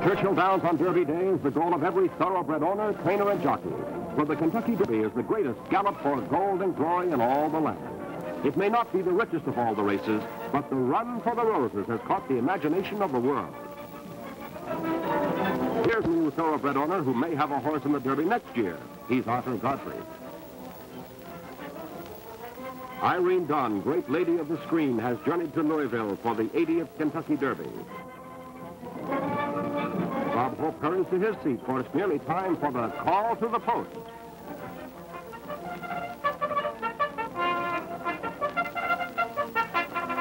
Churchill Downs on Derby Day is the goal of every thoroughbred owner, trainer, and jockey. For the Kentucky Derby is the greatest gallop for gold and glory in all the land. It may not be the richest of all the races, but the Run for the Roses has caught the imagination of the world. Here's a new thoroughbred owner who may have a horse in the Derby next year. He's Arthur Godfrey. Irene Dunn, great lady of the screen, has journeyed to Louisville for the 80th Kentucky Derby. Bob Hope hurries to his seat, for it's nearly time for the call to the post.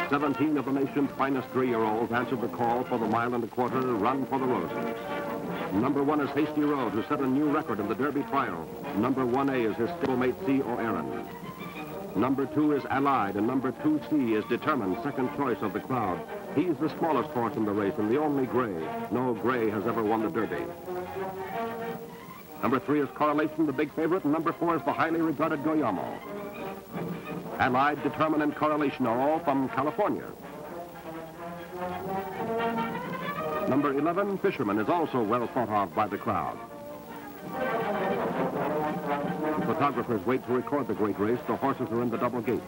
"17 of the nation's finest 3-year-olds answered the call for the 1.25 mile Run for the Roses. Number 1 is Hasty Road, who set a new record in the Derby trial. Number 1A is his stablemate C. O'Aaron. Number 2 is Allied, and number 2C is Determined, second choice of the crowd. He's the smallest horse in the race and the only gray. No gray has ever won the Derby. Number 3 is Correlation, the big favorite, and number 4 is the highly regarded Goyamo. Allied, Determined, and Correlation are all from California. Number 11, Fisherman, is also well thought of by the crowd. Photographers wait to record the great race. The horses are in the double gate.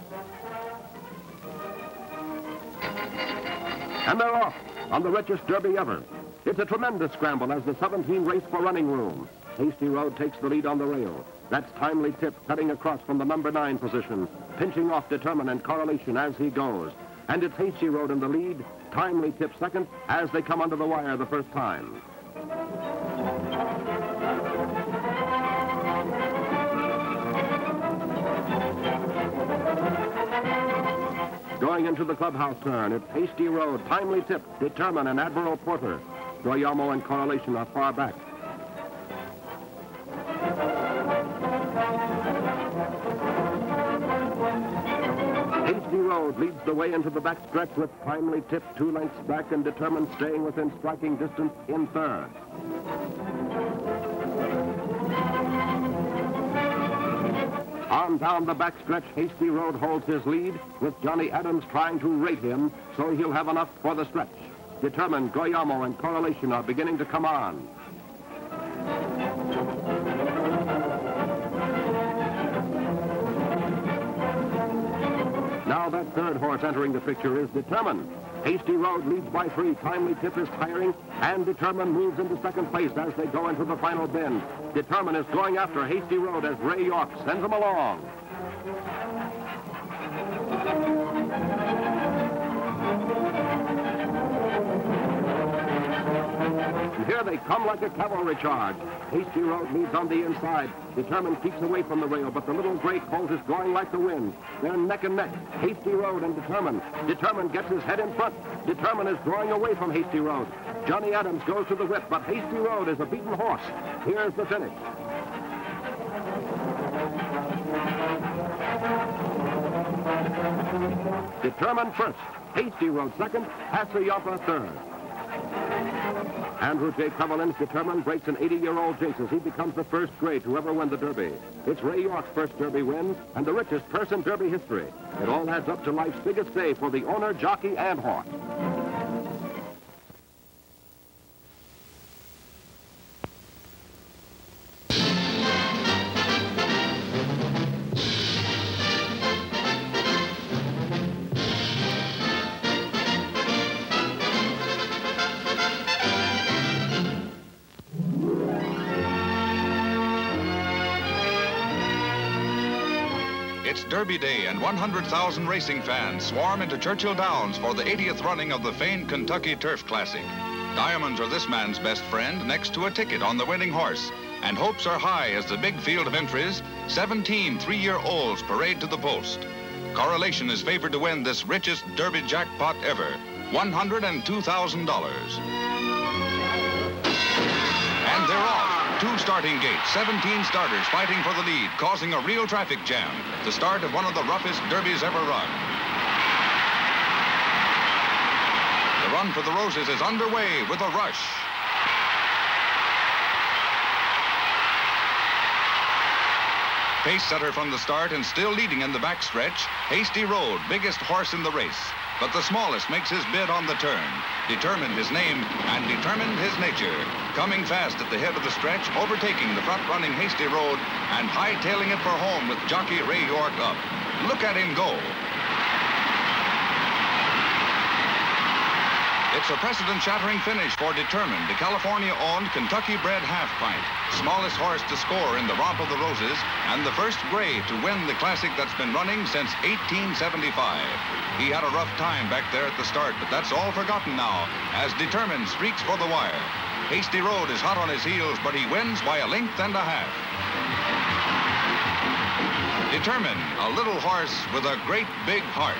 And they're off on the richest Derby ever. It's a tremendous scramble as the 17 race for running room. Hasty Road takes the lead on the rail. That's Timely Tip cutting across from the number 9 position, pinching off Determined and Correlation as he goes. And it's Hasty Road in the lead, Timely Tip second, as they come under the wire the first time. Going into the clubhouse turn, it's Hasty Road, Timely Tip, Determined, and Admiral Porter. Goyamo and Correlation are far back. Hasty Road leads the way into the backstretch with Timely Tip 2 lengths back and Determined staying within striking distance in third. On down the backstretch, Hasty Road holds his lead, with Johnny Adams trying to rate him, so he'll have enough for the stretch. Determined, Goyamo, and Correlation are beginning to come on. Now that third horse entering the picture is Determined. Hasty Road leads by 3. Timely Tip is tiring, and Determined moves into second place as they go into the final bend. Determined is going after Hasty Road as Ray York sends him along. And here they come like a cavalry charge. Hasty Road leads on the inside. Determined keeps away from the rail, but the little gray colt is going like the wind. They're neck and neck, Hasty Road and Determined. Determined gets his head in front. Determined is drawing away from Hasty Road. Johnny Adams goes to the whip, but Hasty Road is a beaten horse. Here's the finish. Determined first, Hasty Road second, Hassayapa third. Andrew Crevolin's Determined breaks an 80-year-old jinx as he becomes the first gray to ever win the Derby. It's Ray York's first Derby win and the richest purse in Derby history. It all adds up to life's biggest day for the owner, jockey, and horse. It's Derby Day, and 100,000 racing fans swarm into Churchill Downs for the 80th running of the famed Kentucky Turf Classic. Diamonds are this man's best friend next to a ticket on the winning horse, and hopes are high as the big field of entries, 17 3-year-olds parade to the post. Correlation is favored to win this richest Derby jackpot ever, $102,000. And they're off. 2 starting gates, 17 starters fighting for the lead, causing a real traffic jam. The start of one of the roughest derbies ever run. The Run for the Roses is underway with a rush. Pace setter from the start and still leading in the backstretch, Hasty Road, biggest horse in the race. but the smallest makes his bid on the turn. Determined his name and determined his nature. Coming fast at the head of the stretch, overtaking the front-running Hasty Road and hightailing it for home with jockey Ray York up. Look at him go. It's a precedent-shattering finish for Determined, the California-owned, Kentucky-bred half-pint. Smallest horse to score in the Romp of the Roses, and the first gray to win the classic that's been running since 1875. He had a rough time back there at the start, but that's all forgotten now, as Determined streaks for the wire. Hasty Road is hot on his heels, but he wins by a length and a half. Determined, a little horse with a great big heart.